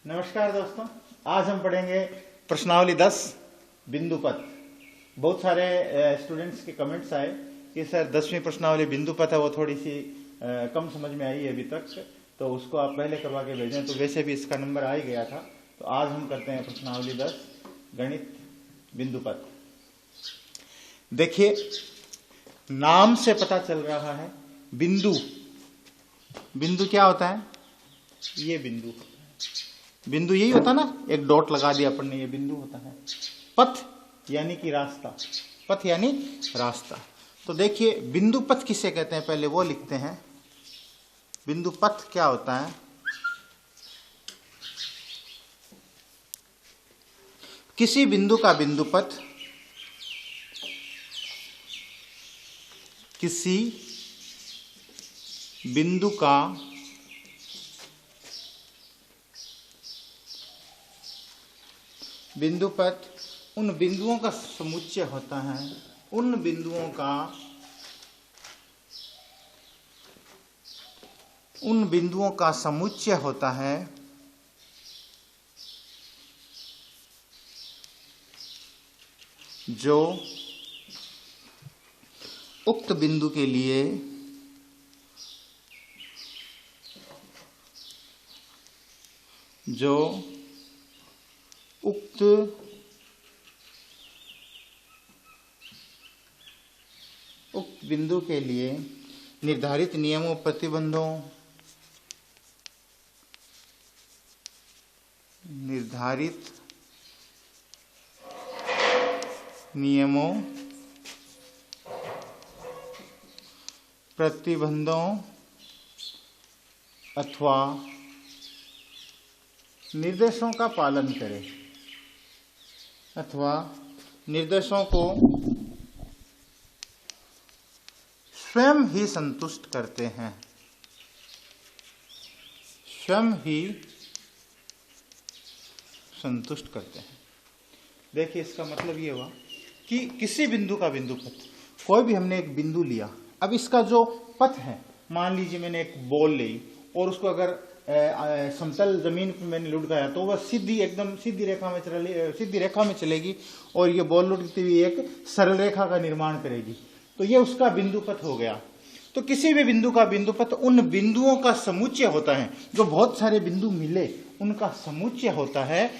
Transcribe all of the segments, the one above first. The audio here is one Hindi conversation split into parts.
नमस्कार दोस्तों, आज हम पढ़ेंगे प्रश्नावली 10 बिंदु पथ। बहुत सारे स्टूडेंट्स के कमेंट्स आए कि सर 10वीं प्रश्नावली बिंदु पथ है वो थोड़ी सी कम समझ में आई है अभी तक, तो उसको आप पहले करवा के भेजें। तो वैसे भी इसका नंबर आ ही गया था। तो आज हम करते हैं प्रश्नावली 10 गणित बिंदु पथ। देखिए, नाम से पता चल रहा है बिंदु। बिंदु क्या होता है? ये बिंदु बिंदु यही होता ना, एक डॉट लगा दिया अपन ने, ये बिंदु होता है। पथ यानी कि रास्ता, पथ यानी रास्ता। तो देखिए, बिंदु पथ किसे कहते हैं पहले वो लिखते हैं। बिंदु पथ क्या होता है? किसी बिंदु का बिंदु पथ किसी बिंदु का बिंदु पथ उन बिंदुओं का समुच्चय होता है। उन बिंदुओं का समुच्चय होता है जो उक्त बिंदु के लिए उक्त बिंदु के लिए निर्धारित नियमों प्रतिबंधों अथवा निर्देशों का पालन करें अथवा निर्देशों को स्वयं ही संतुष्ट करते हैं। देखिए, इसका मतलब ये हुआ कि किसी बिंदु का बिंदु पथ, कोई भी हमने एक बिंदु लिया। अब इसका जो पथ है, मान लीजिए मैंने एक बॉल ली और उसको अगर समतल जमीन पर मैंने लुढ़काया तो वह एकदम सीधी रेखा में चलेगी और ये बॉल लुढ़कती हुई एक सरल रेखा का निर्माण करेगी। तो ये उसका बिंदु पथ हो गया। तो किसी भी बिंदु का बिंदु पथ उन बिंदुओं का समुच्चय होता है, जो बहुत सारे बिंदु मिले उनका समुच्चय होता है,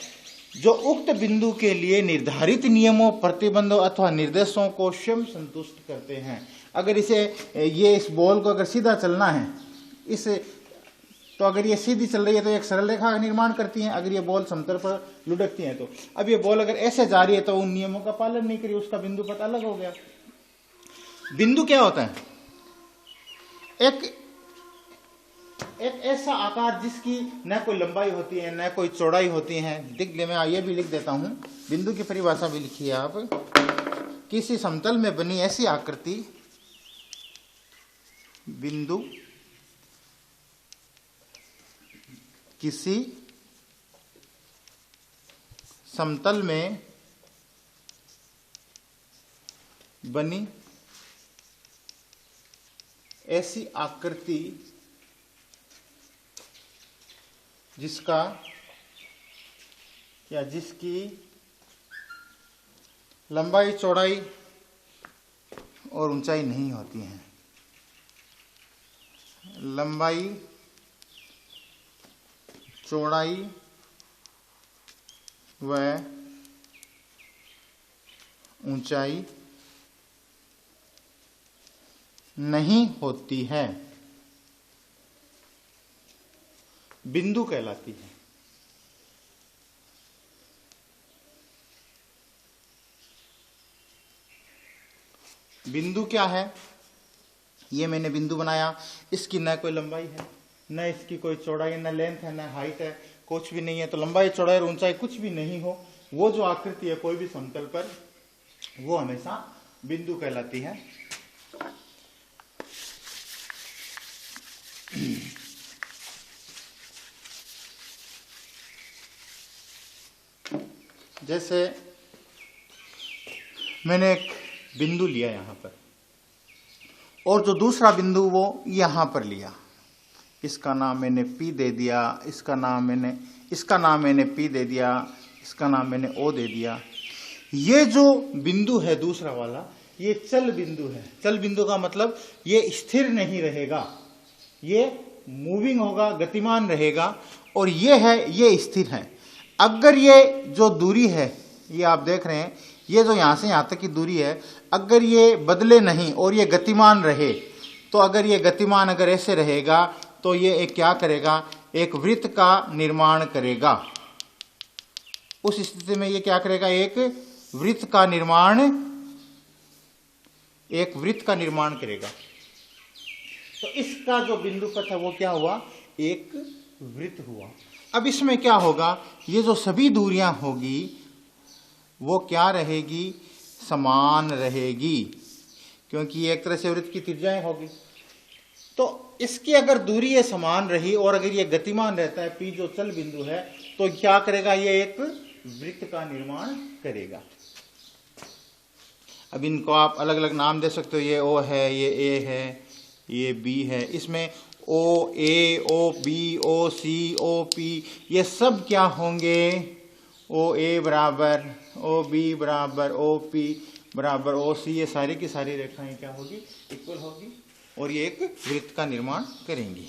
जो उक्त बिंदु के लिए निर्धारित नियमों, प्रतिबंधों अथवा निर्देशों को स्वयं संतुष्ट करते हैं। अगर इस बॉल को अगर सीधा चलना है, तो अगर ये सीधी चल रही है तो एक सरल रेखा का निर्माण करती है। अगर ये बॉल समतल पर लुढ़कती है तो अब ये बॉल अगर ऐसे जा रही है तो उन नियमों का पालन नहीं करी, उसका बिंदु पथ अलग हो गया। बिंदु क्या होता है? एक ऐसा आकार जिसकी न कोई लंबाई होती है न कोई चौड़ाई होती है। मैं ये भी लिख देता हूं, बिंदु की परिभाषा भी लिखिए आप। किसी समतल में बनी ऐसी आकृति बिंदु किसी समतल में बनी ऐसी आकृति जिसकी लंबाई, चौड़ाई और ऊंचाई नहीं होती है। लंबाई, चौड़ाई व ऊंचाई नहीं होती है, बिंदु कहलाती है। बिंदु क्या है? ये मैंने बिंदु बनाया, इसकी न कोई लंबाई है, न इसकी कोई चौड़ाई, न लेंथ है, न हाइट है, कुछ भी नहीं है। तो लंबाई, चौड़ाई और ऊंचाई कुछ भी नहीं हो, वो जो आकृति है कोई भी समतल पर, वो हमेशा बिंदु कहलाती है। जैसे मैंने एक बिंदु लिया यहां पर और जो दूसरा बिंदु वो यहां पर लिया, इसका नाम मैंने P दे दिया, इसका नाम मैंने P दे दिया, इसका नाम मैंने O दे दिया। ये जो बिंदु है दूसरा वाला, ये चल बिंदु है। चल बिंदु का मतलब ये स्थिर नहीं रहेगा, ये मूविंग होगा, गतिमान रहेगा, और ये स्थिर है। अगर ये जो दूरी है, ये आप देख रहे हैं, ये जो यहां से यहां तक की दूरी है, अगर ये बदले नहीं और ये गतिमान रहे, तो अगर ये गतिमान अगर ऐसे रहेगा तो ये एक क्या करेगा, एक वृत्त का निर्माण करेगा। उस स्थिति में ये क्या करेगा, एक वृत्त का निर्माण करेगा। तो इसका जो बिंदु पथ है वो क्या हुआ, एक वृत्त हुआ। अब इसमें क्या होगा, ये जो सभी दूरियां होगी वो क्या रहेगी, समान रहेगी, क्योंकि ये एक तरह से वृत्त की त्रिज्याएं होगी। तो इसकी अगर दूरी ये समान रही और अगर ये गतिमान रहता है, P जो चल बिंदु है, तो क्या करेगा, ये एक वृत्त का निर्माण करेगा। अब इनको आप अलग अलग नाम दे सकते हो, ये O है, ये A है, ये B है। इसमें OA, OB, OC, OP ये सब क्या होंगे, OA बराबर OB बराबर OP बराबर OC, ये सारी की सारी रेखाएं क्या होगी, इक्वल होगी, और ये एक वृत्त का निर्माण करेंगी।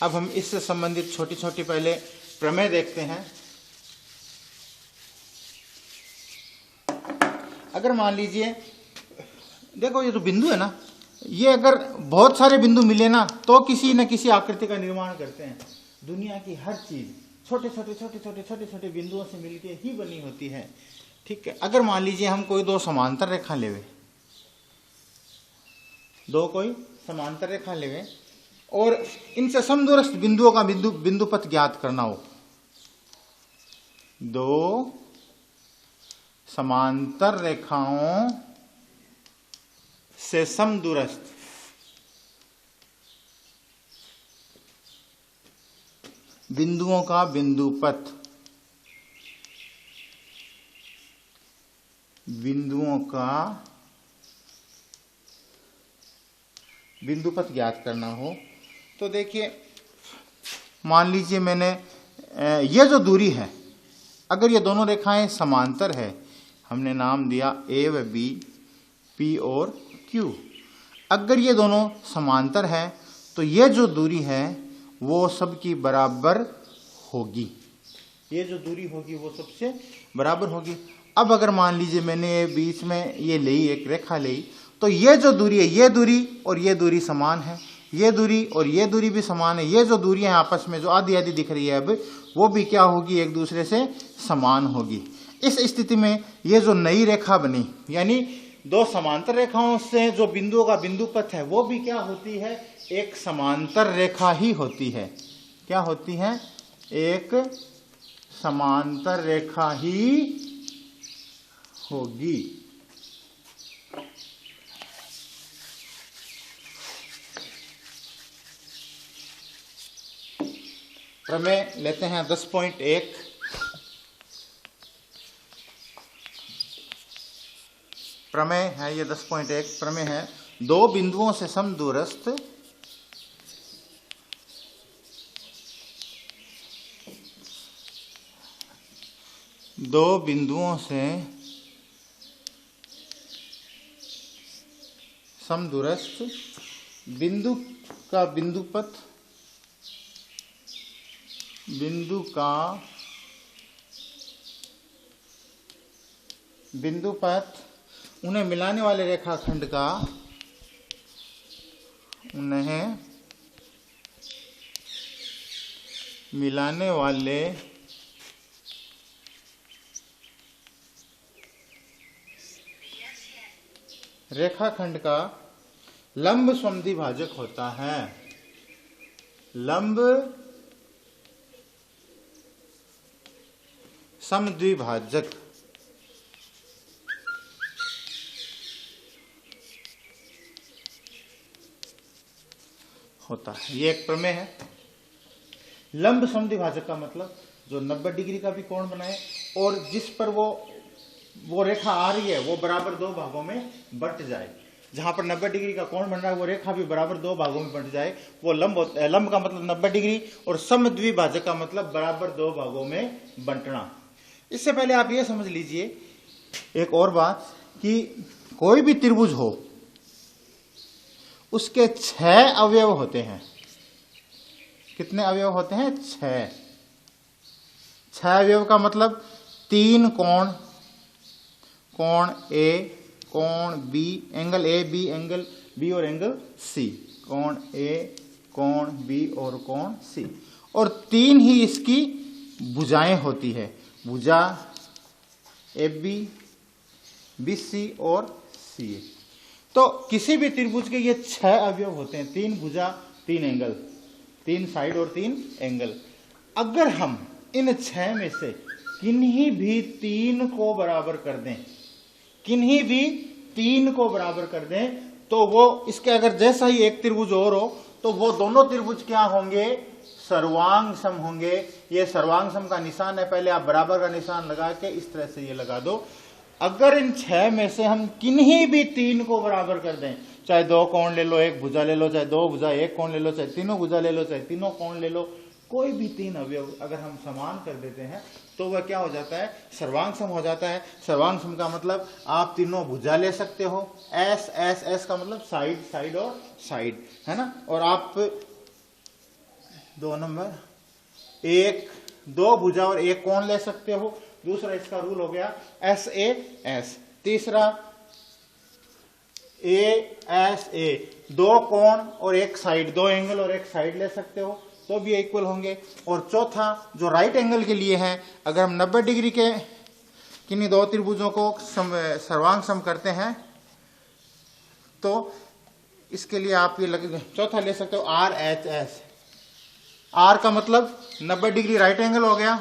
अब हम इससे संबंधित छोटी छोटी पहले प्रमेय देखते हैं। अगर मान लीजिए, देखो ये जो बिंदु है ना, ये अगर बहुत सारे बिंदु मिले ना तो किसी न किसी आकृति का निर्माण करते हैं। दुनिया की हर चीज छोटे छोटे बिंदुओं से मिलके ही बनी होती है, ठीक है। अगर मान लीजिए हम कोई दो समांतर रेखा लेवे, और इनसे समदूरस्थ बिंदुओं का बिंदु पथ ज्ञात करना हो। दो समांतर रेखाओं से समदूरस्थ बिंदुओं का बिंदु पथ ज्ञात करना हो, तो देखिए मान लीजिए मैंने ये जो दूरी है, अगर ये दोनों रेखाएं समांतर है, हमने नाम दिया A व B, P और Q। अगर ये दोनों समांतर है तो ये जो दूरी है वो सबकी बराबर होगी, ये जो दूरी होगी वो सबसे बराबर होगी। अब अगर मान लीजिए मैंने बीच में ये ली, एक रेखा ली, तो ये जो दूरी है, ये दूरी और ये दूरी समान है, ये दूरी और ये दूरी भी समान है। ये जो दूरियां हैं आपस में जो आधी आधी दिख रही है अब, वो भी क्या होगी, एक दूसरे से समान होगी। इस स्थिति में ये जो नई रेखा बनी, यानी दो समांतर रेखाओं से जो बिंदुओं का बिंदु पथ है, वो भी क्या होती है, एक समांतर रेखा ही होती है। क्या होती है, एक समांतर रेखा ही होगी। प्रमेय लेते हैं 10.1। प्रमेय है ये 10.1 प्रमेय है। दो बिंदुओं से समदूरस्थ बिंदु का बिंदु पथ उन्हें मिलाने वाले रेखाखंड का रेखाखंड का लंब समद्विभाजक होता है। लंब समद्विभाजक होता है, ये एक प्रमेय है। लंब समद्विभाजक का मतलब जो 90 डिग्री का भी कोण बनाए और जिस पर वो रेखा आ रही है वो बराबर दो भागों में बट जाए। जहां पर 90 डिग्री का कोण बन रहा है वो रेखा भी बराबर दो भागों में बंट जाए, वो लंब का मतलब 90 डिग्री और समद्विभाजक का मतलब बराबर दो भागों में बंटना। इससे पहले आप ये समझ लीजिए एक और बात कि कोई भी त्रिभुज हो उसके 6 अवयव होते हैं। कितने अवयव होते हैं? 6। 6 अवयव का मतलब 3 कोण, कोण ए, कोण B, angle A B, angle B और एंगल सी, कोण ए, कोण बी और कोण सी, और 3 ही इसकी भुजाएं होती है, भुजा ए बी, बी सी और सी ए। तो किसी भी त्रिभुज के ये 6 अवयव होते हैं, 3 भुजा, 3 एंगल, 3 साइड और 3 एंगल। अगर हम इन 6 में से किन्हीं भी 3 को बराबर कर दें, किन्हीं भी 3 को बराबर कर दें, तो वो इसके अगर जैसा ही एक त्रिभुज और हो तो वो दोनों त्रिभुज क्या होंगे? सर्वांग सम होंगे। ये सर्वांग सम का निशान है, पहले आप बराबर का निशान लगा के इस तरह से ये लगा दो। अगर इन 6 में से हम किन्हीं भी 3 को बराबर कर दें, चाहे 2 कोण ले लो, 1 भुजा ले लो, चाहे 2 भुजा 1 कोण ले लो, चाहे तीनों भुजा ले लो, चाहे तीनों कोण ले लो, कोई भी 3 अवयव अगर हम समान कर देते हैं तो वह क्या हो जाता है? सर्वांग सम हो जाता है। सर्वांग सम का मतलब आप तीनों भुजा ले सकते हो, एस एस एस का मतलब साइड, साइड और साइड, है ना। और आप 2 नंबर 1, 2 भुजा और 1 कोण ले सकते हो। दूसरा इसका रूल हो गया एस ए एस। तीसरा ए एस ए, 2 कोण और 1 साइड, 2 एंगल और 1 साइड ले सकते हो तो भी इक्वल होंगे। और चौथा जो राइट एंगल के लिए है, अगर हम 90 डिग्री के किन्हीं 2 त्रिभुजों को सर्वांग सम करते हैं तो इसके लिए आप ये चौथा ले सकते हो आर एच एस। आर का मतलब 90 डिग्री राइट एंगल हो गया,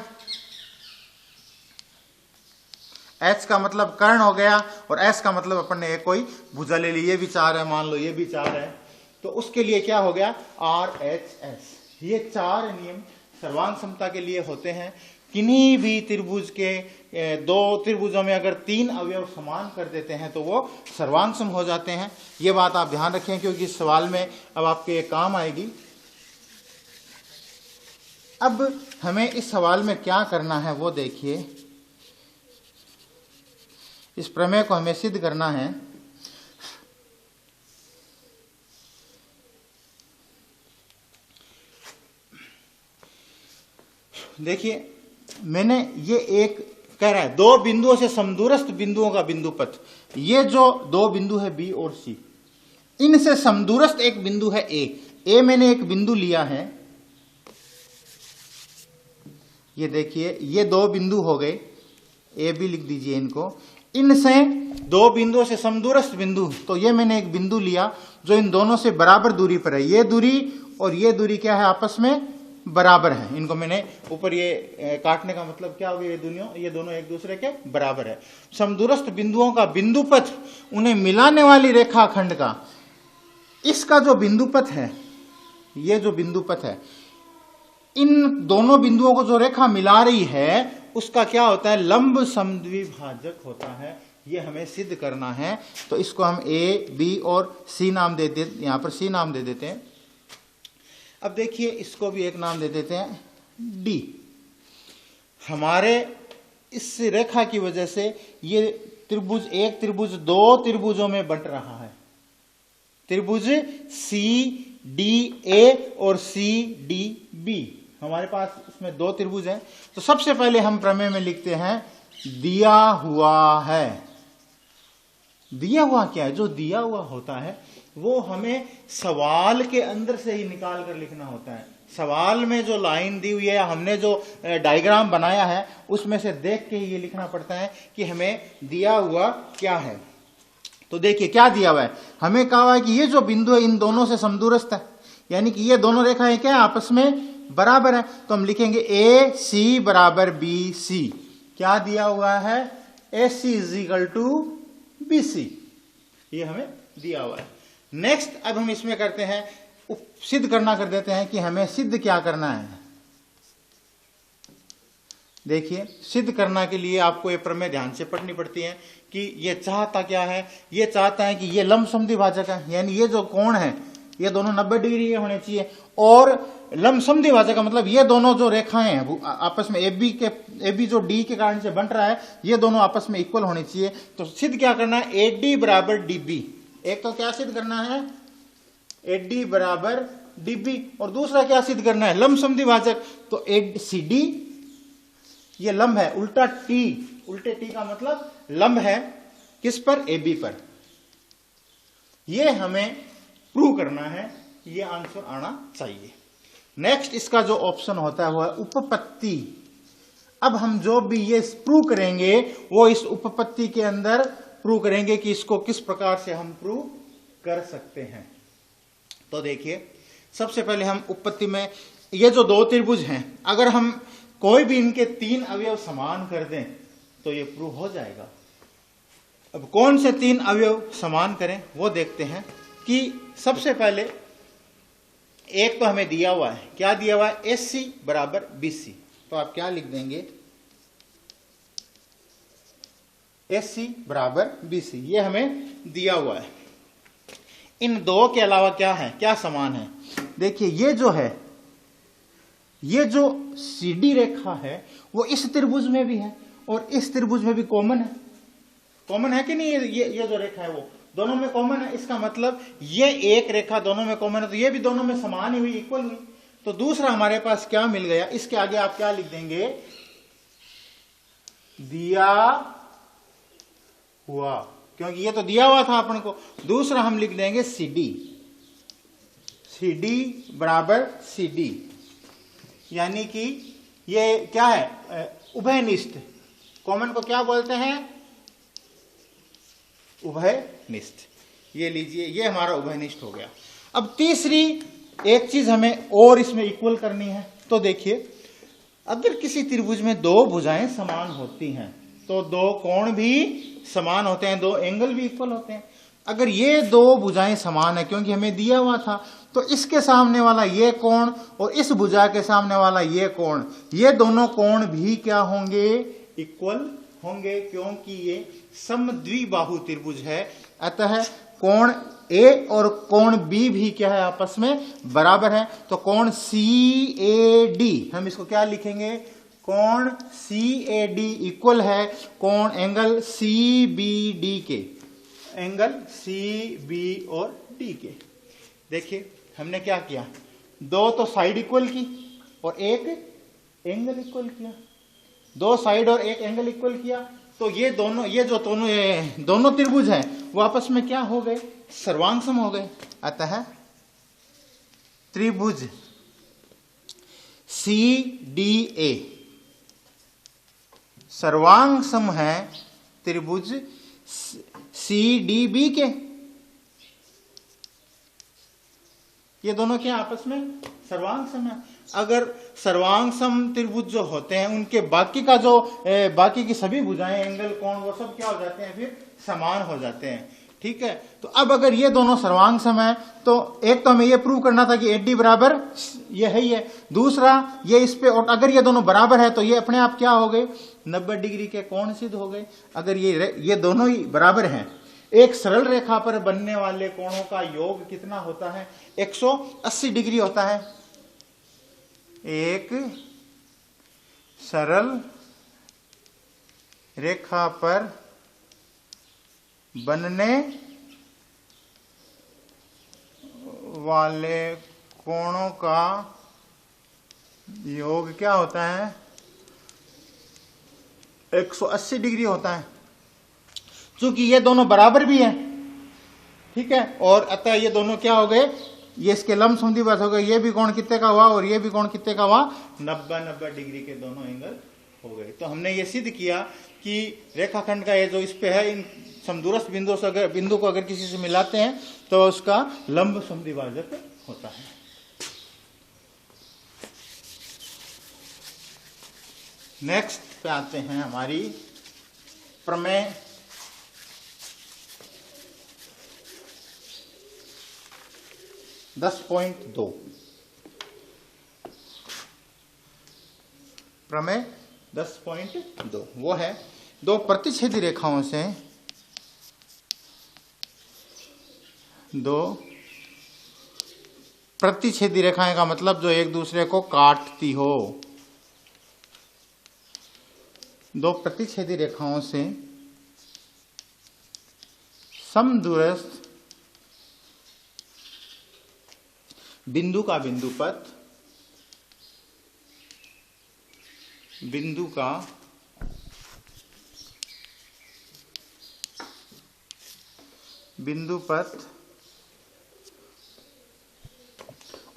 एच का मतलब कर्ण हो गया, और एस का मतलब अपन ने एक कोई भुजा ले ली, ये भी 4 है, मान लो ये भी 4 है, तो उसके लिए क्या हो गया? R H S. ये 4 नियम सर्वांग समता के लिए होते हैं। किन्हीं भी त्रिभुज के 2 त्रिभुजों में अगर 3 अवयव समान कर देते हैं तो वो सर्वांग सम हो जाते हैं। ये बात आप ध्यान रखें क्योंकि इस सवाल में अब आपके काम आएगी। अब हमें इस सवाल में क्या करना है वो देखिए। इस प्रमेय को हमें सिद्ध करना है। देखिए मैंने ये एक कह रहा है 2 बिंदुओं से समदूरस्थ बिंदुओं का बिंदुपथ, ये जो 2 बिंदु है बी और सी, इनसे समदूरस्थ एक बिंदु है ए। मैंने एक बिंदु लिया है, ये देखिए ये 2 बिंदु हो गए, ए बी लिख दीजिए इनको। इनसे 2 बिंदुओं से समदूरस्थ बिंदु, तो ये मैंने एक बिंदु लिया जो इन दोनों से बराबर दूरी पर है। ये दूरी और ये दूरी क्या है? आपस में बराबर है। इनको मैंने ऊपर ये काटने का मतलब क्या हो गया? ये दोनों एक दूसरे के बराबर है। समदूरस्थ बिंदुओं का बिंदुपथ, उन्हें मिलाने वाली रेखाखंड का, इसका जो बिंदुपथ है, ये जो बिंदुपथ है, इन दोनों बिंदुओं को जो रेखा मिला रही है उसका क्या होता है? लंब समद्विभाजक होता है। ये हमें सिद्ध करना है। तो इसको हम ए बी और सी नाम दे देते, यहां पर सी नाम दे देते हैं। अब देखिए इसको भी एक नाम दे देते हैं डी। हमारे इस रेखा की वजह से ये त्रिभुज, एक त्रिभुज 2 त्रिभुजों में बंट रहा है। त्रिभुज सी डी ए और सी डी बी, हमारे पास इसमें 2 त्रिभुज हैं। तो सबसे पहले हम प्रमेय में लिखते हैं दिया हुआ है। दिया हुआ क्या है? जो दिया हुआ होता है वो हमें सवाल के अंदर से ही निकाल कर लिखना होता है। सवाल में जो लाइन दी हुई है, हमने जो डायग्राम बनाया है, उसमें से देख के ही ये लिखना पड़ता है कि हमें दिया हुआ क्या है। तो देखिए क्या दिया हुआ है, हमें कहा हुआ है कि ये जो बिंदु है इन दोनों से समदूरस्थ है, यानी कि ये दोनों रेखाएं क्या है? आपस में बराबर है। तो हम लिखेंगे ए सी बराबर बी सी। क्या दिया हुआ है? A C is equal to B C, ये हमें दिया हुआ है। नेक्स्ट अब हम इसमें करते हैं, सिद्ध करना कर देते हैं कि हमें सिद्ध क्या करना है। देखिए, सिद्ध करने के लिए आपको ये प्रमेय ध्यान से पढ़नी पड़ती है कि ये चाहता क्या है। ये चाहता है कि ये लंब समद्विभाजक है, यानी ये जो कोण है ये दोनों 90 डिग्री के होने चाहिए। और लंब समद्विभाजक का मतलब ये दोनों जो रेखाएं हैं आपस में AB जो D के कारण से बन रहा है, ये दोनों आपस में इक्वल होनी चाहिए। तो सिद्ध क्या करना है, AD बराबर DB। एक तो क्या सिद्ध करना है, AD बराबर DB, और दूसरा क्या सिद्ध करना है, लंब समद्विभाजक। तो CD ये लंब है, उल्टा उल्टे T का मतलब लंब है किस पर, AB पर। ये हमें प्रूव करना है, ये आंसर आना चाहिए। नेक्स्ट इसका जो ऑप्शन होता है वो है उपपत्ति। अब हम जो भी ये प्रूव करेंगे वो इस उपपत्ति के अंदर प्रूव करेंगे कि इसको किस प्रकार से हम प्रूव कर सकते हैं। तो देखिए, सबसे पहले हम उपपत्ति में ये जो दो त्रिभुज हैं, अगर हम कोई भी इनके 3 अवयव समान कर दें तो ये प्रूव हो जाएगा। अब कौन से 3 अवयव समान करें वो देखते हैं। कि सबसे पहले एक तो हमें दिया हुआ है, क्या दिया हुआ है, AC बराबर BC। तो आप क्या लिख देंगे, AC बराबर BC, ये हमें दिया हुआ है। इन दो के अलावा क्या है, क्या समान है, देखिए ये जो है, ये जो CD रेखा है वो इस त्रिभुज में भी है और इस त्रिभुज में भी कॉमन है। कॉमन है कि नहीं, ये जो रेखा है वो दोनों में कॉमन है। इसका मतलब ये एक रेखा दोनों में कॉमन है, तो ये भी दोनों में समान ही हुई, इक्वल हुई। तो दूसरा हमारे पास क्या मिल गया, इसके आगे आप क्या लिख देंगे, दिया हुआ, क्योंकि ये तो दिया हुआ था अपन को। दूसरा हम लिख देंगे CD बराबर CD, यानी कि ये क्या है, उभयनिष्ठ। कॉमन को क्या बोलते हैं, उभयनिष्ठ। ये लीजिए, ये हमारा उभयनिष्ठ हो गया। अब तीसरी एक चीज हमें और इसमें इक्वल करनी है। तो देखिए, अगर किसी त्रिभुज में दो भुजाएं समान होती हैं तो दो कोण भी समान होते हैं, दो एंगल भी इक्वल होते हैं। अगर ये दो भुजाएं समान है, क्योंकि हमें दिया हुआ था, तो इसके सामने वाला ये कोण और इस भुजा के सामने वाला ये कोण, ये दोनों कोण भी क्या होंगे, इक्वल होंगे, क्योंकि ये समद्विबाहु त्रिभुज है। अतः कोण A और कोण B भी क्या है, आपस में बराबर है। तो कोण CAD, हम इसको क्या लिखेंगे, कोण CAD इक्वल है कोण एंगल CBD के, एंगल CB और D के। देखिए हमने क्या किया, दो तो साइड इक्वल की और एक एंगल इक्वल किया, दो साइड और एक एंगल इक्वल किया। तो ये दोनों, ये जो दोनों त्रिभुज हैं वो आपस में क्या हो गए, सर्वांग सम हो गए। अतः त्रिभुज CDA सर्वांग सम है त्रिभुज CDB के। ये दोनों क्या आपस में सर्वांग सम है। अगर सर्वांग सम त्रिभुज जो होते हैं उनके बाकी का जो बाकी की सभी भुजाएं, एंगल, कोण, वो सब क्या हो जाते हैं, फिर समान हो जाते हैं। ठीक है, तो अब अगर ये दोनों सर्वांग सम है तो एक तो हमें ये प्रूव करना था कि AD बराबर ये है, ये दूसरा ये इस पे, और अगर ये दोनों बराबर है तो ये अपने आप क्या हो गए, 90 डिग्री के कोण सिद्ध हो गए। अगर ये दोनों ही बराबर हैं, एक सरल रेखा पर बनने वाले कोणों का योग कितना होता है, 180 डिग्री होता है। एक सरल रेखा पर बनने वाले कोणों का योग क्या होता है, 180 डिग्री होता है। चूंकि ये दोनों बराबर भी हैं, ठीक है, और अतः ये दोनों क्या हो गए, ये इसके लंब समद्विभाजक हो गए। ये भी कोण कितने का हुआ और ये भी कोण कितने का हुआ, 90 डिग्री के दोनों एंगल हो गए। तो हमने ये सिद्ध किया कि रेखाखंड का ये जो इस पे है, इन समदूरस्थ बिंदु को अगर किसी से मिलाते हैं तो उसका लंब समद्विभाजक होता है। नेक्स्ट पे आते हैं हमारी प्रमेय 10.2। प्रमेय 10.2 वो है। दो प्रतिच्छेदी रेखाओं से दो प्रतिच्छेदी रेखाएं का मतलब जो एक दूसरे को काटती हो। दो प्रतिच्छेदी रेखाओं से समदूरस्थ बिंदु का बिंदुपथ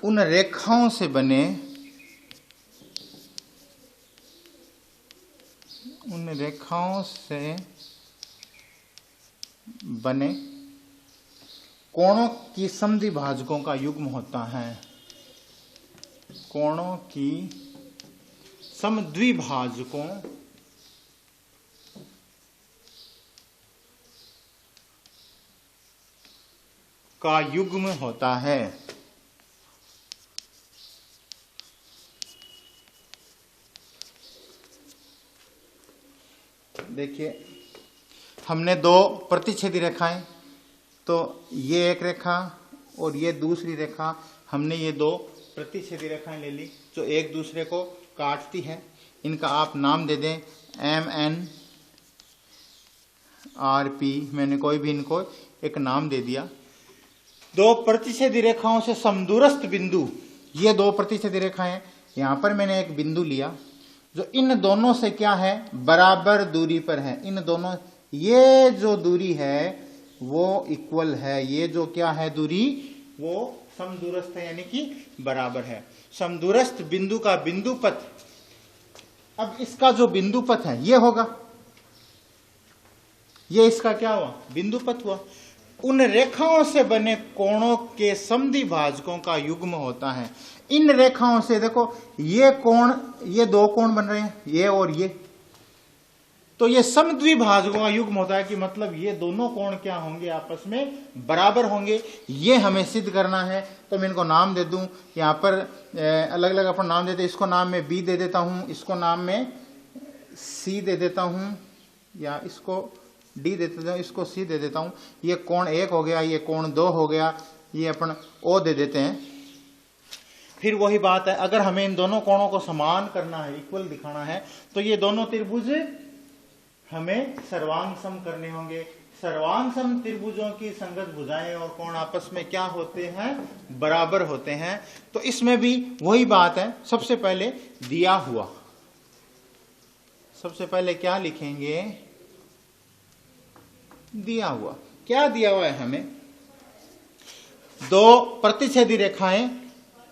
उन रेखाओं से बने कोणों की समद्विभाजकों का युग्म होता है। कोणों की समद्विभाजकों का युग्म होता है। देखिए, हमने दो प्रतिच्छेदी रेखाएं, तो ये एक रेखा और ये दूसरी रेखा, हमने ये दो प्रतिच्छेदी रेखाएं ले ली जो एक दूसरे को काटती हैं। इनका आप नाम दे दें MN RP, मैंने कोई भी इनको एक नाम दे दिया। दो प्रतिच्छेदी रेखाओं से समदूरस्थ बिंदु, ये दो प्रतिच्छेदी रेखाएं, यहां पर मैंने एक बिंदु लिया जो इन दोनों से क्या है, बराबर दूरी पर है। इन दोनों, ये जो दूरी है वो इक्वल है, ये जो क्या है दूरी, वो समदूरस्थ है, यानी कि बराबर है। समदूरस्थ बिंदु का बिंदुपथ, अब इसका जो बिंदुपथ है ये होगा, ये इसका क्या हुआ, बिंदुपथ हुआ। उन रेखाओं से बने कोणों के समद्विभाजकों का युग्म होता है। इन रेखाओं से देखो, ये कोण, ये दो कोण बन रहे हैं, ये और ये, तो ये समद्विभाजकों का युग्म होता है कि मतलब ये दोनों कोण क्या होंगे, आपस में बराबर होंगे। ये हमें सिद्ध करना है। तो मैं इनको नाम दे दूं, यहां पर अलग अलग अपन नाम देते, इसको नाम में B दे देता हूं, इसको नाम में C दे देता हूं, या इसको D दे देता हूं, इसको C दे देता हूं। ये कोण 1 हो गया, ये कोण 2 हो गया, ये अपन O दे देते हैं। फिर वही बात है, अगर हमें इन दोनों कोणों को समान करना है, इक्वल दिखाना है, तो ये दोनों त्रिभुज हमें सर्वांग सम करने होंगे। सर्वांग सम त्रिभुजों की संगत भुजाएं और कोण आपस में क्या होते हैं, बराबर होते हैं। तो इसमें भी वही बात है, सबसे पहले दिया हुआ, सबसे पहले क्या लिखेंगे, दिया हुआ। क्या दिया हुआ है हमें, दो प्रतिच्छेदी रेखाएं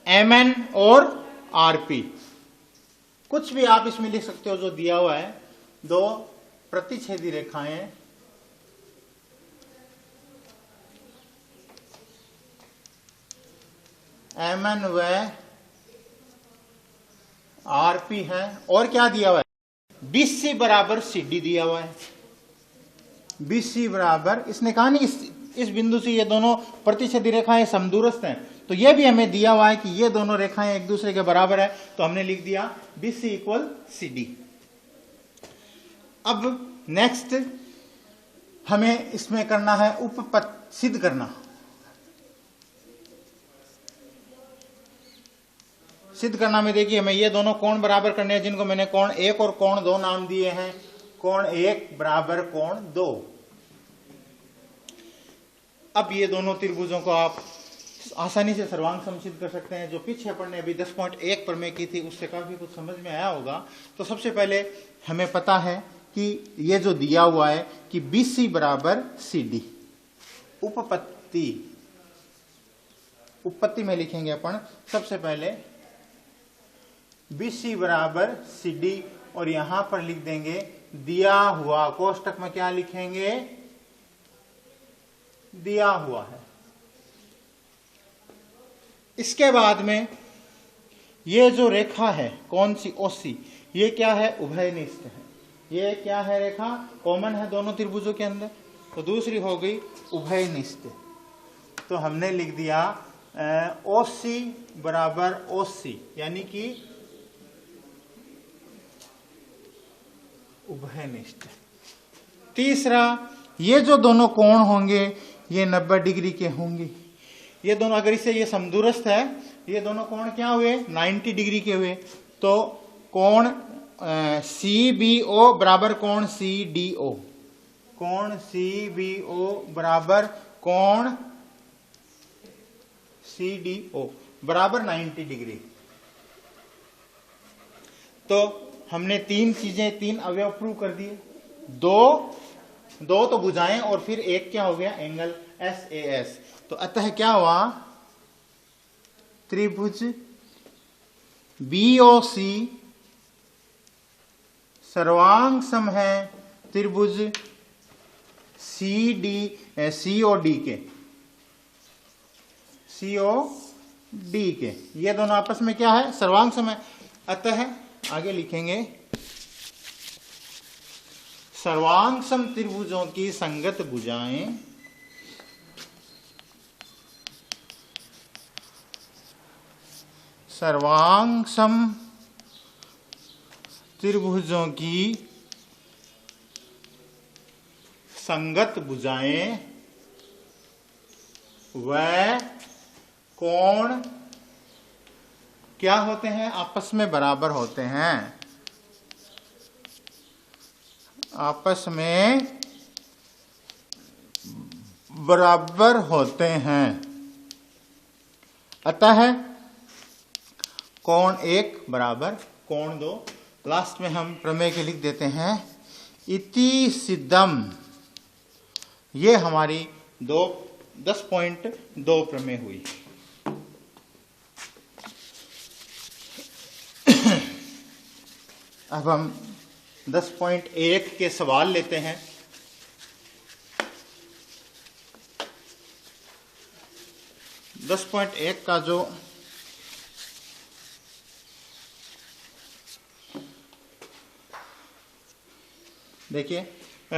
MN और RP, कुछ भी आप इसमें लिख सकते हो जो दिया हुआ है। दो प्रतिच्छेदी रेखाएं MN व RP है, और क्या दिया हुआ है, BC बराबर CD दिया हुआ है। BC बराबर, इसने कहा नहीं इस बिंदु से ये दोनों प्रतिच्छेदी रेखाएं समदूरस्थ हैं, तो ये भी हमें दिया हुआ है कि ये दोनों रेखाएं एक दूसरे के बराबर है, तो हमने लिख दिया BC इक्वल CD। अब नेक्स्ट हमें इसमें करना है उपपथ सिद्ध करना। सिद्ध करना में देखिए, हमें ये दोनों कोण बराबर करने हैं, जिनको मैंने कोण 1 और कोण 2 नाम दिए हैं। कोण 1 बराबर कोण 2। अब ये दोनों त्रिभुजों को आप आसानी से सर्वांग सम सिद्ध कर सकते हैं। जो पीछे अपन ने अभी 10.1 पर में की थी, उससे काफी कुछ समझ में आया होगा। तो सबसे पहले हमें पता है कि ये जो दिया हुआ है कि BC बराबर CD, उपपत्ति में लिखेंगे अपन सबसे पहले BC बराबर CD, और यहां पर लिख देंगे दिया हुआ, कोष्टक में क्या लिखेंगे, दिया हुआ है। इसके बाद में ये जो रेखा है कौन सी, OC, ये क्या है, उभयनिष्ठ है। ये क्या है, रेखा कॉमन है दोनों त्रिभुजों के अंदर, तो दूसरी हो गई उभयनिष्ठ। तो हमने लिख दिया OC बराबर OC, यानी कि उभयनिष्ठ। तीसरा, ये जो दोनों कोण होंगे ये 90 डिग्री के होंगे। ये दोनों, अगर इसे ये समदूरस्थ है, ये दोनों कोण क्या हुए, 90 डिग्री के हुए। तो कोण CBO बराबर कोण CDO, कोण CBO बराबर कोण CDO बराबर 90 डिग्री। तो हमने तीन चीजें, तीन अवयव प्रूव कर दिए। दो तो भुजाएं और फिर एक क्या हो गया, एंगल SAS। तो अतः क्या हुआ, त्रिभुज BOC सर्वांग सम है त्रिभुज COD के। ये दोनों आपस में क्या है, सर्वांग सम है। अतः आगे लिखेंगे, सर्वांग सम त्रिभुजों की संगत भुजाएं सर्वांग सम त्रिभुजों की संगत भुजाएं व कोण क्या होते हैं, आपस में बराबर होते हैं, आपस में बराबर होते हैं। अतः कोण 1 बराबर कोण 2। लास्ट में हम प्रमेय के लिख देते हैं, इति सिद्धम। ये हमारी 10.2 प्रमेय हुई। अब हम 10.1 के सवाल लेते हैं। दस पॉइंट 1 का जो देखिए,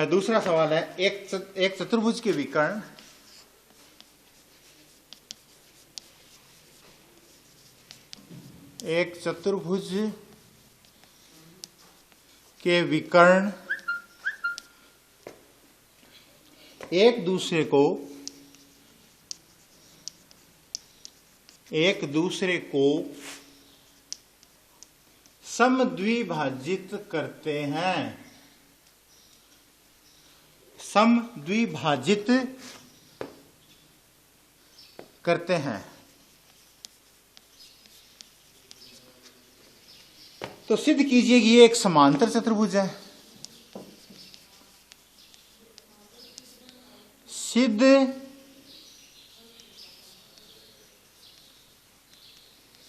दूसरा सवाल है, एक चतुर्भुज के विकर्ण एक चतुर्भुज के विकर्ण एक दूसरे को समद्विभाजित करते हैं। समद्विभाजित करते हैं। तो सिद्ध कीजिए कि ये एक समांतर चतुर्भुज है। सिद्ध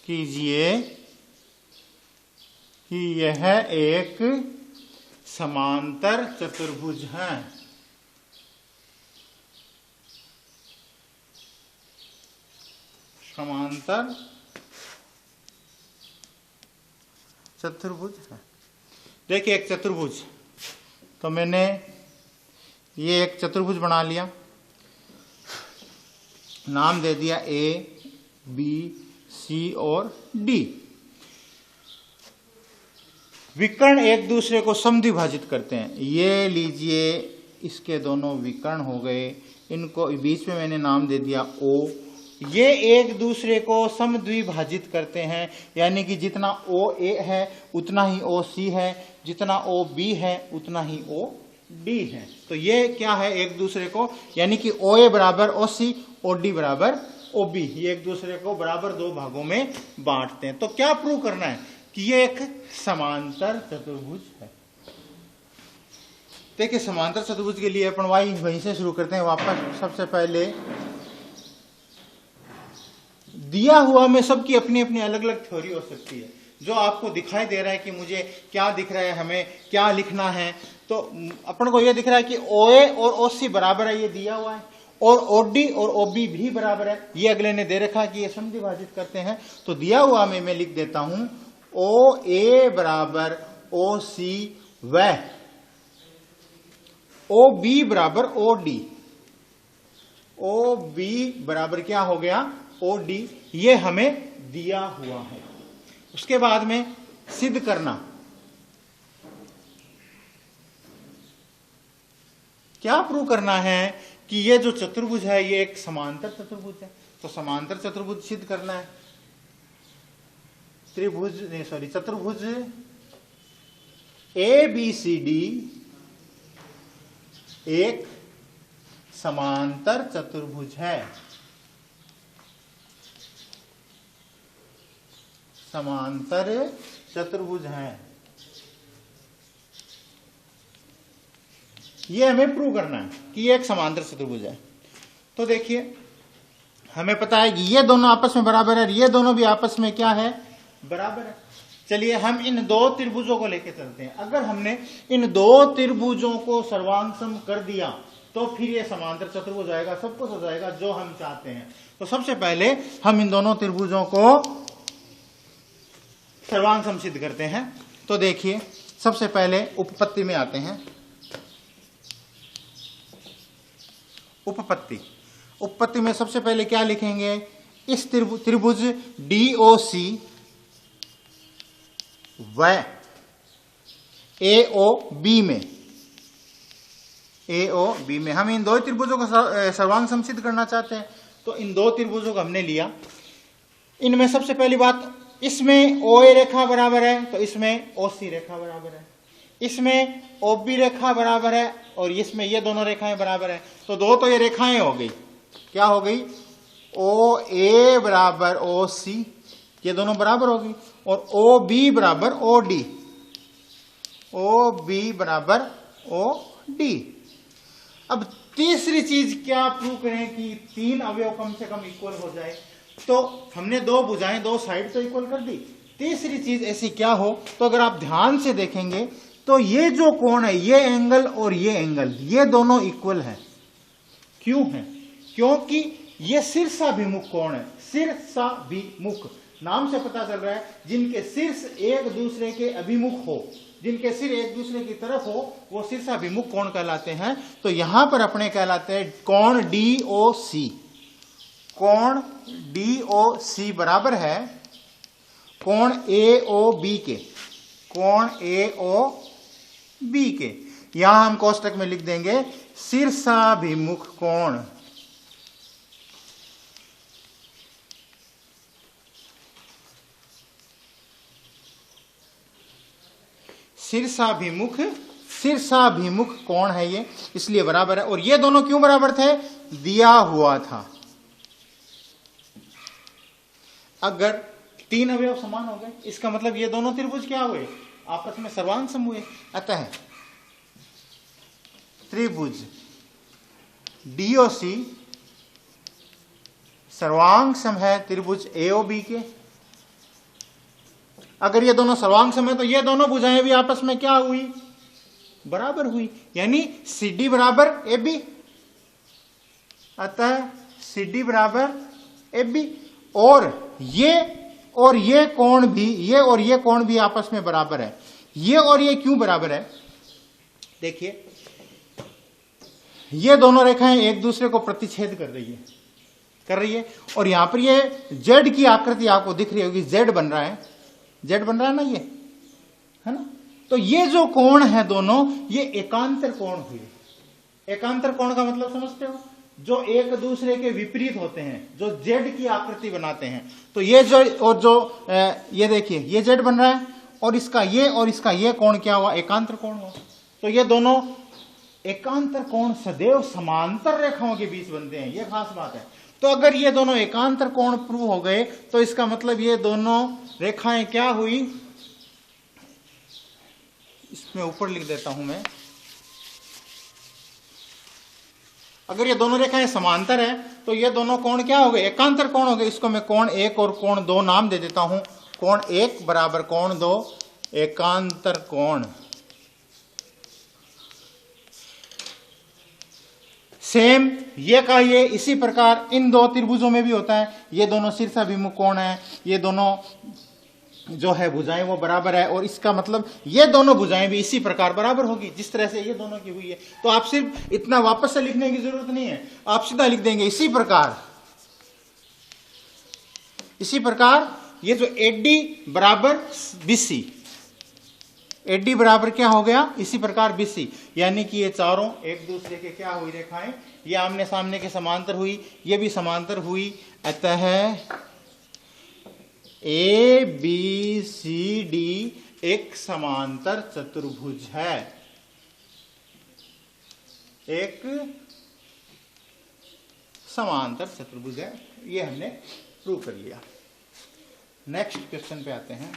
कीजिए कि यह एक समांतर चतुर्भुज है। समांतर चतुर्भुज है। देखिए, एक चतुर्भुज, तो मैंने ये एक चतुर्भुज बना लिया, नाम दे दिया A, B, C और D। विकर्ण एक दूसरे को समद्विभाजित करते हैं। ये लीजिए, इसके दोनों विकर्ण हो गए, इनको बीच में मैंने नाम दे दिया O। ये एक दूसरे को समद्विभाजित करते हैं, यानी कि जितना OA है उतना ही OC है, जितना OB है उतना ही OD है। तो ये क्या है, एक दूसरे को, यानी कि OA बराबर OC, OD बराबर OB, ये एक दूसरे को बराबर दो भागों में बांटते हैं। तो क्या प्रूव करना है कि ये एक समांतर चतुर्भुज है। देखिए, समांतर चतुर्भुज के लिए अपन वहीं से शुरू करते हैं वापस। सबसे पहले दिया हुआ में सबकी अपनी अपनी अलग अलग थ्योरी हो सकती है। जो आपको दिखाई दे रहा है कि मुझे क्या दिख रहा है, हमें क्या लिखना है, तो अपन को यह दिख रहा है कि OA और OC बराबर है, ये दिया हुआ है, और OD और OB भी बराबर है, ये अगले ने दे रखा है कि ये समद्विभाजित करते हैं। तो दिया हुआ में मैं लिख देता हूं OA बराबर OC व OB बराबर OD। OB बराबर क्या हो गया, OD। ये हमें दिया हुआ है। उसके बाद में सिद्ध करना, क्या प्रूव करना है कि ये जो चतुर्भुज है ये एक समांतर चतुर्भुज है। तो समांतर चतुर्भुज सिद्ध करना है। चतुर्भुज ABCD एक समांतर चतुर्भुज है। समांतर चतुर्भुज है, ये हमें प्रूव करना है कि ये एक समांतर चतुर्भुज है। तो देखिए हमें पता है कि ये दोनों आपस में बराबर है, ये दोनों भी आपस में क्या है, बराबर है। चलिए हम इन दो त्रिभुजों को लेकर चलते हैं। अगर हमने इन दो त्रिभुजों को सर्वांगसम कर दिया तो फिर ये समांतर चतुर्भुज आएगा, सब कुछ हो जाएगा जो हम चाहते हैं। तो सबसे पहले हम इन दोनों त्रिभुजों को सर्वांगसम सिद्ध करते हैं। तो देखिए सबसे पहले उपपत्ति में आते हैं। उपपत्ति में सबसे पहले क्या लिखेंगे, इस त्रिभुज DOC व AOB में हम इन दो त्रिभुजों को सर्वांगसम सिद्ध करना चाहते हैं। तो इन दो त्रिभुजों को हमने लिया। इनमें सबसे पहली बात, इसमें OA रेखा बराबर है तो इसमें OC रेखा बराबर है, इसमें OB रेखा बराबर है और इसमें ये दोनों रेखाएं बराबर है। तो दो तो ये रेखाएं हो गई, क्या हो गई, OA बराबर OC, ये दोनों बराबर हो गई, और OB बराबर OD, OB बराबर OD। अब तीसरी चीज क्या प्रूव करें कि तीन अवयव कम से कम इक्वल हो जाए। तो हमने दो भुजाएं, दो साइड तो इक्वल कर दी। तीसरी चीज ऐसी क्या हो, तो अगर आप ध्यान से देखेंगे तो ये जो कोण है, ये एंगल और ये एंगल, ये दोनों इक्वल है। क्यों है, क्योंकि ये शीर्षाभिमुख कोण है। शीर्षाभिमुख नाम से पता चल रहा है, जिनके शीर्ष एक दूसरे के अभिमुख हो, जिनके सिर एक दूसरे की तरफ हो, वो शीर्षाभिमुख कोण कहलाते हैं। तो यहां पर अपने कहलाते हैं कोण DOC। कोण DOC बराबर है कोण AOB के, कोण AOB के। यहां हम कोष्टक में लिख देंगे शीर्षाभिमुख कोण। शीर्षाभिमुख कोण है ये, इसलिए बराबर है। और ये दोनों क्यों बराबर थे, दिया हुआ था। अगर तीन अवयव समान हो गए, इसका मतलब ये दोनों त्रिभुज क्या हुए, आपस में सर्वांगसम हुए। अतः त्रिभुज DOC सर्वांगसम है त्रिभुज AOB के। अगर ये दोनों सर्वांगसम है तो ये दोनों भुजाएं भी आपस में क्या हुई, बराबर हुई, यानी CD बराबर AB। अतः CD बराबर AB। और ये कोण भी, ये और ये कोण भी आपस में बराबर है। ये और ये क्यों बराबर है, देखिए ये दोनों रेखाएं एक दूसरे को प्रतिच्छेद कर रही है। और यहां पर ये Z की आकृति आपको दिख रही होगी, Z बन रहा है ना, ये है ना। तो ये जो कोण है दोनों, ये एकांतर कोण हुए। एकांतर कोण का मतलब समझते हो, जो एक दूसरे के विपरीत होते हैं, जो Z की आकृति बनाते हैं। तो ये जो और जो ये देखिए, ये Z बन रहा है और इसका ये कोण क्या हुआ, एकांतर कोण हुआ। तो ये दोनों एकांतर कोण सदैव समांतर रेखाओं के बीच बनते हैं, ये खास बात है। तो अगर ये दोनों एकांतर कोण प्रूव हो गए तो इसका मतलब ये दोनों रेखाएं क्या हुई, इसमें ऊपर लिख देता हूं मैं। अगर ये दोनों रेखाएं समांतर है तो ये दोनों कोण क्या हो गए, एकांतर कोण हो गए। इसको मैं कोण 1 और कोण 2 नाम दे देता हूं। कोण 1 बराबर कोण 2 एकांतर कोण। सेम ये का ये इसी प्रकार इन दो त्रिभुजों में भी होता है। ये दोनों शीर्षाभिमुख कोण है, ये दोनों जो है भुजाएं वो बराबर है, और इसका मतलब ये दोनों भुजाएं भी इसी प्रकार बराबर होगी जिस तरह से ये दोनों की हुई है। तो आप सिर्फ इतना वापस से लिखने की जरूरत नहीं है, आप सीधा लिख देंगे इसी प्रकार ये जो AD बराबर BC, AD बराबर क्या हो गया, इसी प्रकार BC, यानी कि ये चारों एक दूसरे के क्या हुई रेखाएं, ये आमने सामने के समांतर हुई, ये भी समांतर हुई। अतः ABCD एक समांतर चतुर्भुज है, एक समांतर चतुर्भुज है। ये हमने प्रूव कर लिया। नेक्स्ट क्वेश्चन पे आते हैं।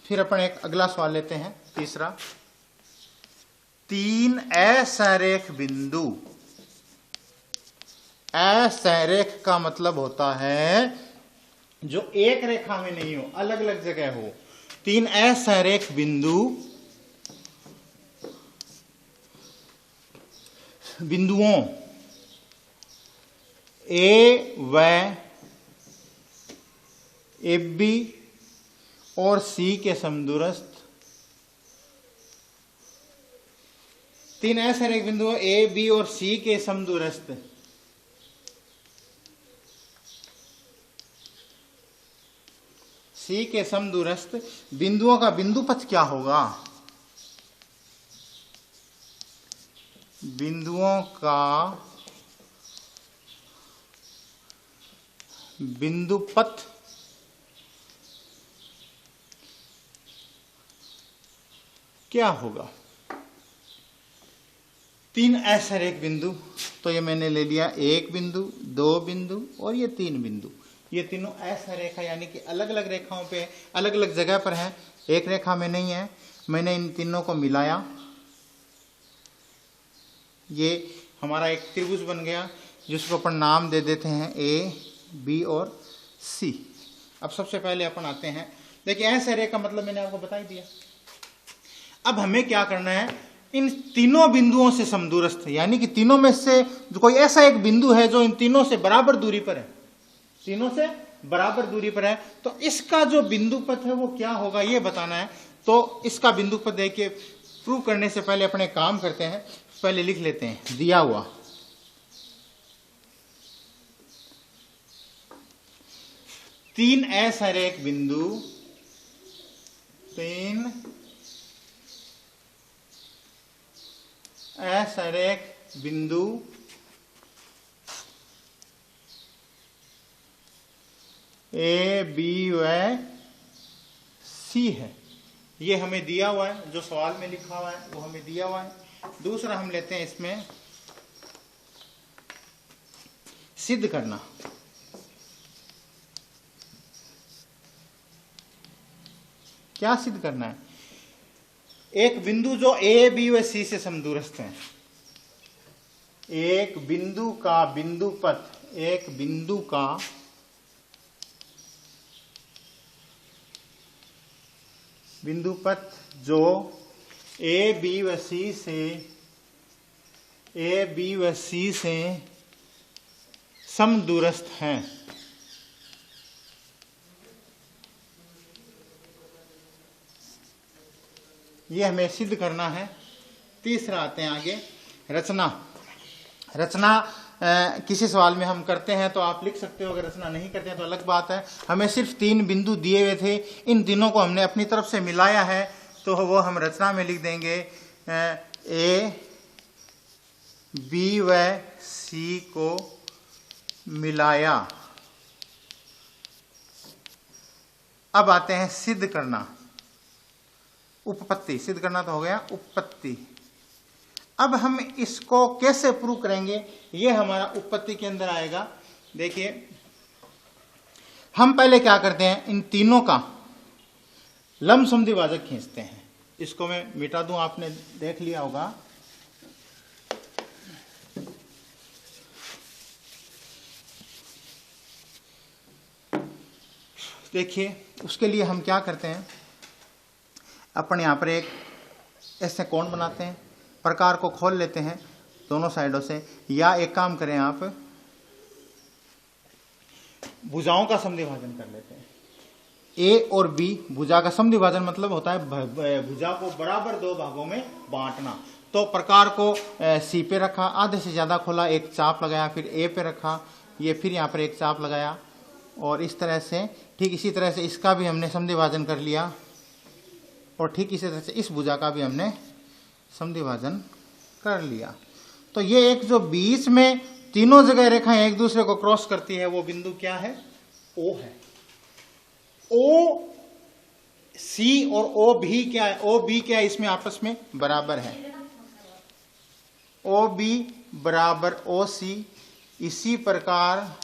फिर अपन एक अगला सवाल लेते हैं, तीसरा। 3 असंरेख बिंदु, असंरेख का मतलब होता है जो एक रेखा में नहीं हो, अलग अलग जगह हो। 3 असंरेख बिंदुओं A व AB और C के समदूरस्थ, 3 असंरेख बिंदुओं A, B और C के समदूरस्थ C के समदूरस्थ बिंदुओं का बिंदुपथ क्या होगा? बिंदुओं का बिंदुपथ क्या होगा? 3 असंरेख बिंदु, तो ये मैंने ले लिया 1 बिंदु, 2 बिंदु और ये 3 बिंदु। ये तीनों असंरेखा यानी कि अलग अलग रेखाओं पे अलग अलग जगह पर है, एक रेखा में नहीं है। मैंने इन तीनों को मिलाया, ये हमारा एक त्रिभुज बन गया जिसको अपन नाम दे देते हैं A, B और C। अब सबसे पहले अपन आते हैं, देखिए असंरेख का मतलब मैंने आपको बता ही दिया। अब हमें क्या करना है, इन तीनों बिंदुओं से समदूरस्थ, यानी कि तीनों में से जो कोई ऐसा एक बिंदु है जो इन तीनों से बराबर दूरी पर है, तीनों से बराबर दूरी पर है, तो इसका जो बिंदुपथ है वो क्या होगा ये बताना है। तो इसका बिंदुपथ देखिए, प्रूव करने से पहले अपने काम करते हैं, पहले लिख लेते हैं दिया हुआ। तीन असंरेख बिंदु, 3 असंरेख बिंदु A, B व C है। ये हमें दिया हुआ है, जो सवाल में लिखा हुआ है वो हमें दिया हुआ है। दूसरा हम लेते हैं इसमें सिद्ध करना। क्या सिद्ध करना है? एक बिंदु जो A, B व C से समदूरस्थ है, एक बिंदु का बिंदुपथ, एक बिंदु का बिंदुपथ जो A, B व C से समदूरस्थ हैं। ये हमें सिद्ध करना है। तीसरा आते हैं आगे, रचना किसी सवाल में हम करते हैं तो आप लिख सकते हो, अगर रचना नहीं करते हैं तो अलग बात है। हमें सिर्फ 3 बिंदु दिए हुए थे, इन तीनों को हमने अपनी तरफ से मिलाया है, तो वो हम रचना में लिख देंगे A, B व C को मिलाया। अब आते हैं सिद्ध करना, उपपत्ति। सिद्ध करना तो हो गया, उपपत्ति। अब हम इसको कैसे प्रूव करेंगे, ये हमारा उपपत्ति के अंदर आएगा। देखिए, हम पहले क्या करते हैं, इन तीनों का लंबसम भाजक खींचते हैं। इसको मैं मिटा दूं, आपने देख लिया होगा। देखिए, उसके लिए हम क्या करते हैं, अपन यहां पर एक ऐसे कोण बनाते हैं, प्रकार को खोल लेते हैं दोनों साइडों से, या एक काम करें आप भुजाओं का समद्विभाजन कर लेते हैं। ए और बी भुजा का समद्विभाजन मतलब होता है भुजा को बराबर दो भागों में बांटना। तो प्रकार को सी पे रखा, आधे से ज्यादा खोला, एक चाप लगाया, फिर ए पे रखा, ये फिर यहाँ पर एक चाप लगाया, और इस तरह से ठीक इसी तरह से इसका भी हमने समद्विभाजन कर लिया, और ठीक इसी तरह से इस भुजा का भी हमने समद्विभाजन कर लिया। तो ये एक जो बीच में तीनों जगह रेखाएं एक दूसरे को क्रॉस करती है वो बिंदु क्या है? ओ है। ओ सी और ओ भी क्या है? ओ बी क्या है? इसमें आपस में बराबर है। ओ बी बराबर ओ सी। इसी प्रकार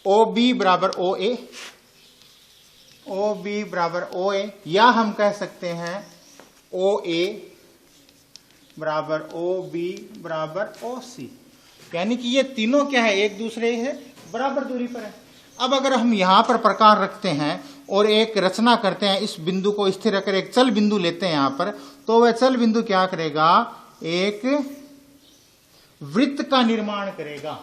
ओ बी बराबर ओ ए, ओ बी बराबर ओ ए, या हम कह सकते हैं ओ ए बराबर ओ बी बराबर ओ सी। यानी कि ये तीनों क्या है? एक दूसरे है बराबर दूरी पर है। अब अगर हम यहां पर प्रकार रखते हैं और एक रचना करते हैं, इस बिंदु को स्थिर रखकर एक चल बिंदु लेते हैं यहां पर, तो वह चल बिंदु क्या करेगा? एक वृत्त का निर्माण करेगा।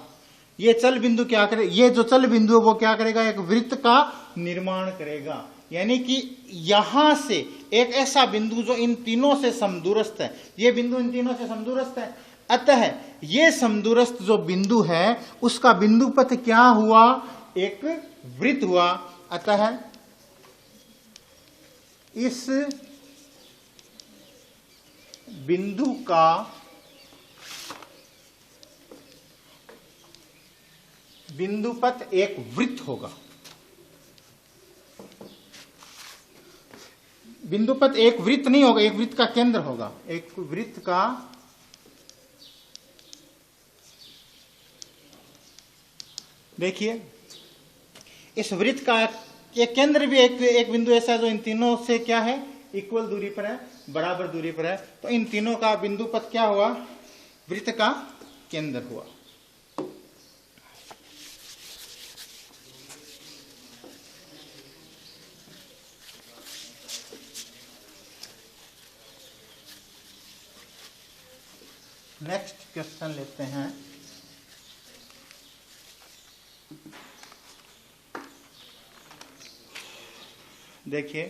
ये चल बिंदु क्या करे? ये जो चल बिंदु है वो क्या करेगा? एक वृत्त का निर्माण करेगा। यानी कि यहां से एक ऐसा बिंदु जो इन तीनों से समदूरस्थ है, ये बिंदु इन तीनों से समदूरस्थ है, अतः ये समदूरस्थ जो बिंदु है उसका बिंदु पथ क्या हुआ? एक वृत्त हुआ। अतः इस बिंदु का बिंदु पथ एक वृत्त होगा। बिंदु पथ एक वृत्त नहीं होगा, एक वृत्त का केंद्र होगा। एक वृत्त का देखिए इस वृत्त का एक केंद्र भी एक बिंदु ऐसा है जो इन तीनों से क्या है? इक्वल दूरी पर है, बराबर दूरी पर है। तो इन तीनों का बिंदु पथ क्या हुआ? वृत्त का केंद्र हुआ। नेक्स्ट क्वेश्चन लेते हैं। देखिए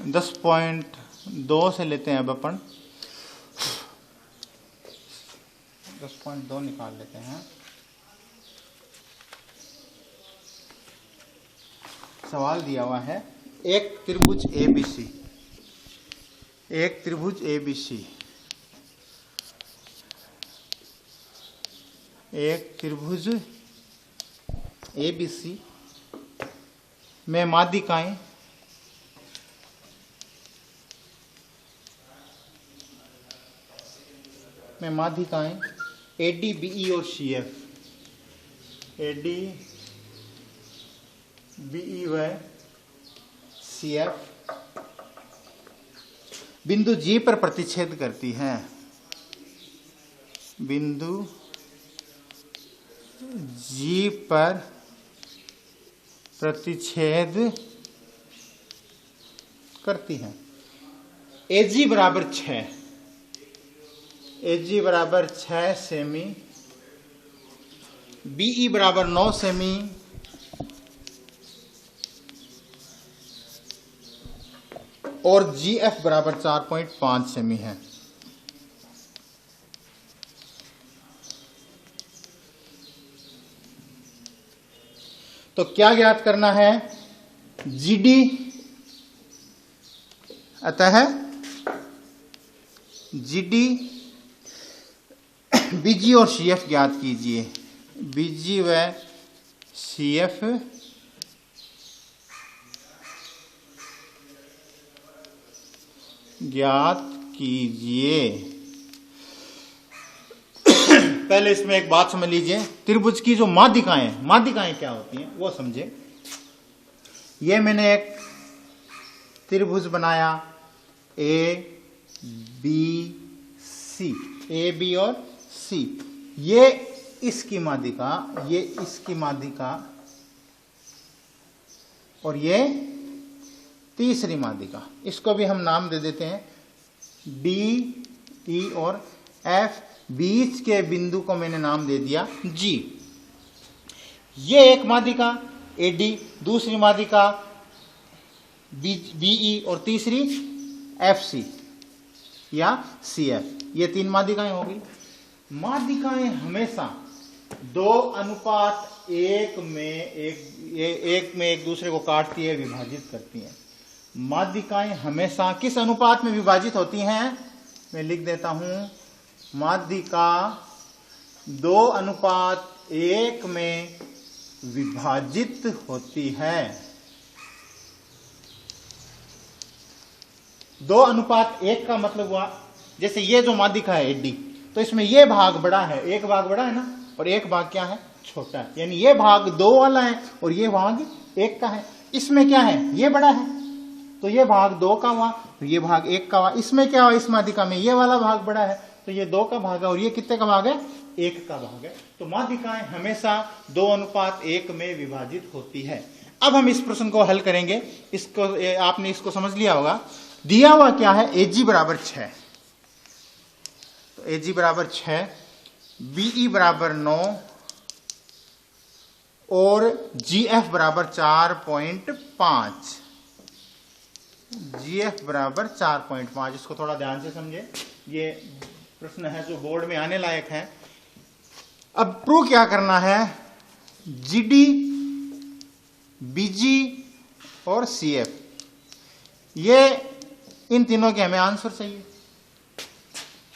10.2 से लेते हैं। अब अपन 10.2 निकाल लेते हैं। सवाल दिया हुआ है, एक त्रिभुज ABC, एक त्रिभुज ABC, एक त्रिभुज ABC में माध्यिकाएं AD, BE और CF, AD, BE व CF बिंदु G पर प्रतिच्छेद करती हैं। बिंदु G पर प्रतिच्छेद करती हैं। AG बराबर 6, AG बराबर 6 सेमी, BE बराबर 9 सेमी, और GF बराबर 4.5 सेमी है। तो क्या ज्ञात करना है? GD। अतः GD, BG और CF ज्ञात कीजिए। BG व CF ज्ञात कीजिए। पहले इसमें एक बात समझ लीजिए, त्रिभुज की जो माध्यिकाएं क्या होती हैं वो समझे। ये मैंने एक त्रिभुज बनाया A B C, A B और C, ये इसकी माध्यिका, ये इसकी माध्यिका, और ये तीसरी माध्यिका। इसको भी हम नाम दे देते हैं D, E और F। बीच के बिंदु को मैंने नाम दे दिया G। ये एक माध्यिका AD, दूसरी माध्यिका BE और तीसरी FC या CF, ये 3 माध्यिकाएं हो गई। माध्यिकाएं हमेशा 2:1 में एक दूसरे को काटती है, विभाजित करती हैं। माध्यिकाएं हमेशा किस अनुपात में विभाजित होती हैं? मैं लिख देता हूं, माध्यिका 2:1 में विभाजित होती है। 2:1 का मतलब हुआ, जैसे ये जो माध्यिका है AD, तो इसमें ये भाग बड़ा है, एक भाग बड़ा है ना, और एक भाग क्या है? छोटा है। यानी ये भाग 2 वाला है और ये भाग 1 का है। इसमें क्या है? ये बड़ा है, तो ये भाग 2 का हुआ, तो ये भाग 1 का हुआ। इसमें क्या हुआ? इस माध्यिका में ये वाला भाग बड़ा है, तो ये 2 का भाग है, और ये कितने का भाग है? 1 का भाग है। तो माध्यिकाएं हमेशा 2:1 में विभाजित होती है। अब हम इस प्रश्न को हल करेंगे। इसको आपने इसको समझ लिया होगा। दिया हुआ क्या है? AG बराबर 6, तो AG बराबर 6, BE बराबर 9 और GF बराबर 4.5। GF बराबर 4.5। इसको थोड़ा ध्यान से समझे, ये प्रश्न है जो बोर्ड में आने लायक है। अब प्रूव क्या करना है? GD, BG और CF, ये इन तीनों के हमें आंसर चाहिए।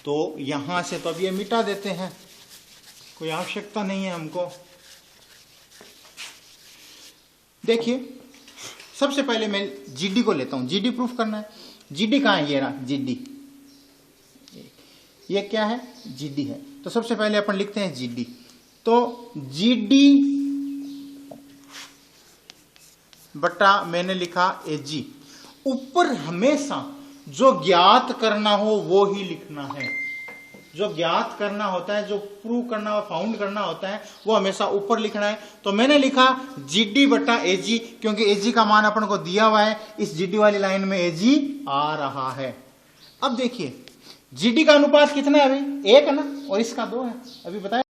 तो यहां से तो अब ये मिटा देते हैं, कोई आवश्यकता नहीं है हमको। देखिए, सबसे पहले मैं GD को लेता हूं। GD प्रूफ करना है। GD कहां है? ये रहा GD। ये क्या है? GD है। तो सबसे पहले अपन लिखते हैं GD। तो GD बटा मैंने लिखा AG। ऊपर हमेशा जो ज्ञात करना हो वो ही लिखना है। जो ज्ञात करना होता है, जो प्रूव करना, फाउंड करना होता है, वो हमेशा ऊपर लिखना है। तो मैंने लिखा GD बटा AG, क्योंकि AG का मान अपन को दिया हुआ है। इस GD वाली लाइन में AG आ रहा है। अब देखिए, GD का अनुपात कितना है अभी? 1 है ना, और इसका 2 है। अभी बताया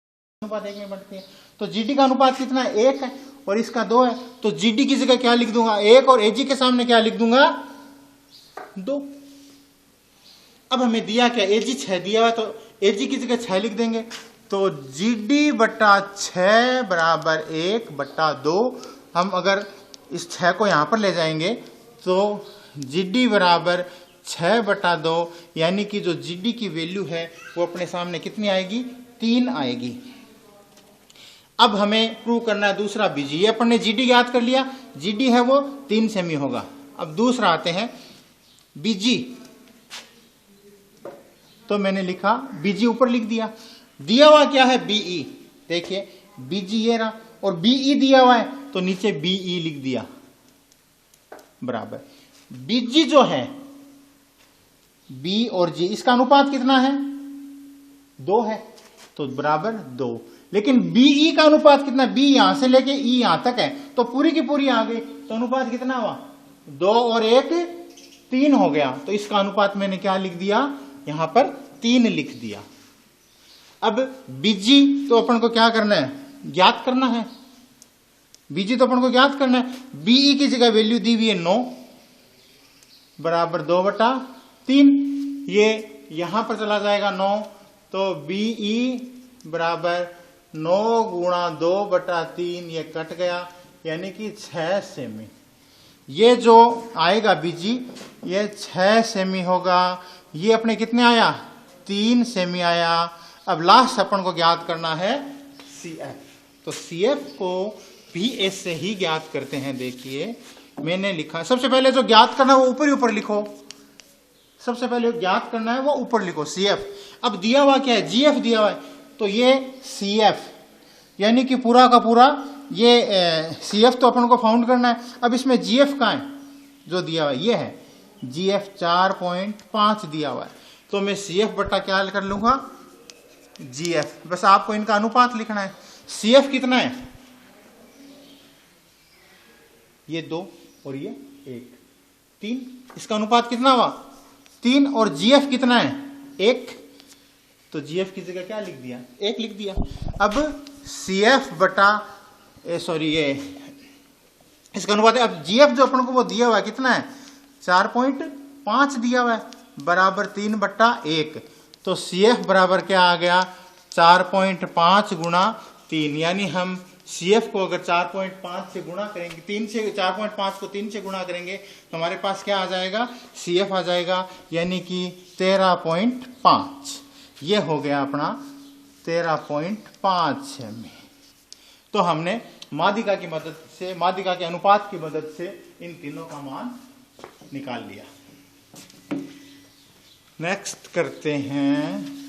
अनुपात 1 में बढ़ती है। तो GD का अनुपात कितना है? 1 है, और इसका 2 है। तो GD की जगह क्या लिख दूंगा? 1, और AG के सामने क्या लिख दूंगा? 2। अब हमें दिया क्या? AG 6 दिया हुआ, तो AG की जगह 6 लिख देंगे। तो GD बटा 6 बराबर 1 बटा 2। हम अगर इस 6 को यहां पर ले जाएंगे तो GD बराबर 6 बटा 2, यानी कि जो GD की वैल्यू है वो अपने सामने कितनी आएगी? 3 आएगी। अब हमें प्रूव करना है दूसरा BG। ये अपन ने GD याद कर लिया, GD है वो 3 सेमी होगा। अब दूसरा आते हैं BG। तो मैंने लिखा BG, ऊपर लिख दिया। दिया हुआ क्या है? BE। देखिए BG ये रहा, और BE दिया हुआ है, तो नीचे BE लिख दिया बराबर। BG जो है B और G, इसका अनुपात कितना है? 2 है, तो बराबर 2। लेकिन BE का अनुपात कितना? B यहां से लेके E यहां तक है, तो पूरी की पूरी आ गई, तो अनुपात कितना हुआ? 2 और 1 3 हो गया। तो इसका अनुपात मैंने क्या लिख दिया? यहां पर 3 लिख दिया। अब BG तो अपन को क्या करना है? ज्ञात करना है। BG तो अपन को ज्ञात करना है। BE की जगह वैल्यू दी हुई है 9 बराबर 2 बटा 3। ये यहां पर चला जाएगा 9, तो BE बराबर 9 गुणा 2 बटा 3, ये कट गया, यानी कि 6 सेमी। ये जो आएगा BG, ये 6 सेमी होगा। ये अपने कितने आया? 3 सेमी आया। अब लास्ट अपन को ज्ञात करना है CF। तो CF को भी ऐसे ही ज्ञात करते हैं। देखिए मैंने लिखा, सबसे पहले जो ज्ञात करना है वो ऊपर ही ऊपर लिखो। सबसे पहले ज्ञात करना है वो ऊपर लिखो CF। अब दिया हुआ क्या है? GF दिया हुआ है, तो ये CF, यानी कि पूरा का पूरा ये CF तो अपन को फाउंड करना है। अब इसमें GF कहाँ है? जो दिया हुआ है ये है GF 4.5 दिया हुआ है, तो मैं CF बटा क्या कर लूंगा? GF। बस आपको इनका अनुपात लिखना है। CF कितना है? ये 2 और ये 1, 3। इसका अनुपात कितना हुआ? 3। और GF कितना है? 1। तो GF की जगह क्या लिख दिया? 1 लिख दिया। अब CF बटा ये इसका अनुपात है। अब जीएफ जो अपन को वो दिया हुआ है कितना है, 4.5 दिया हुआ है, बराबर 3/1। तो सीएफ बराबर क्या आ गया, 4.5 गुणा 3। यानी हम सीएफ को अगर 4.5 से गुणा करेंगे, 3 से 4.5 को 3 से गुणा करेंगे तो हमारे पास क्या आ जाएगा, सीएफ आ जाएगा, यानी कि 13.5। ये हो गया अपना 13.5 एमए। तो हमने माध्यिका की मदद से, माध्यिका के अनुपात की मदद से इन तीनों का मान निकाल लिया। नेक्स्ट करते हैं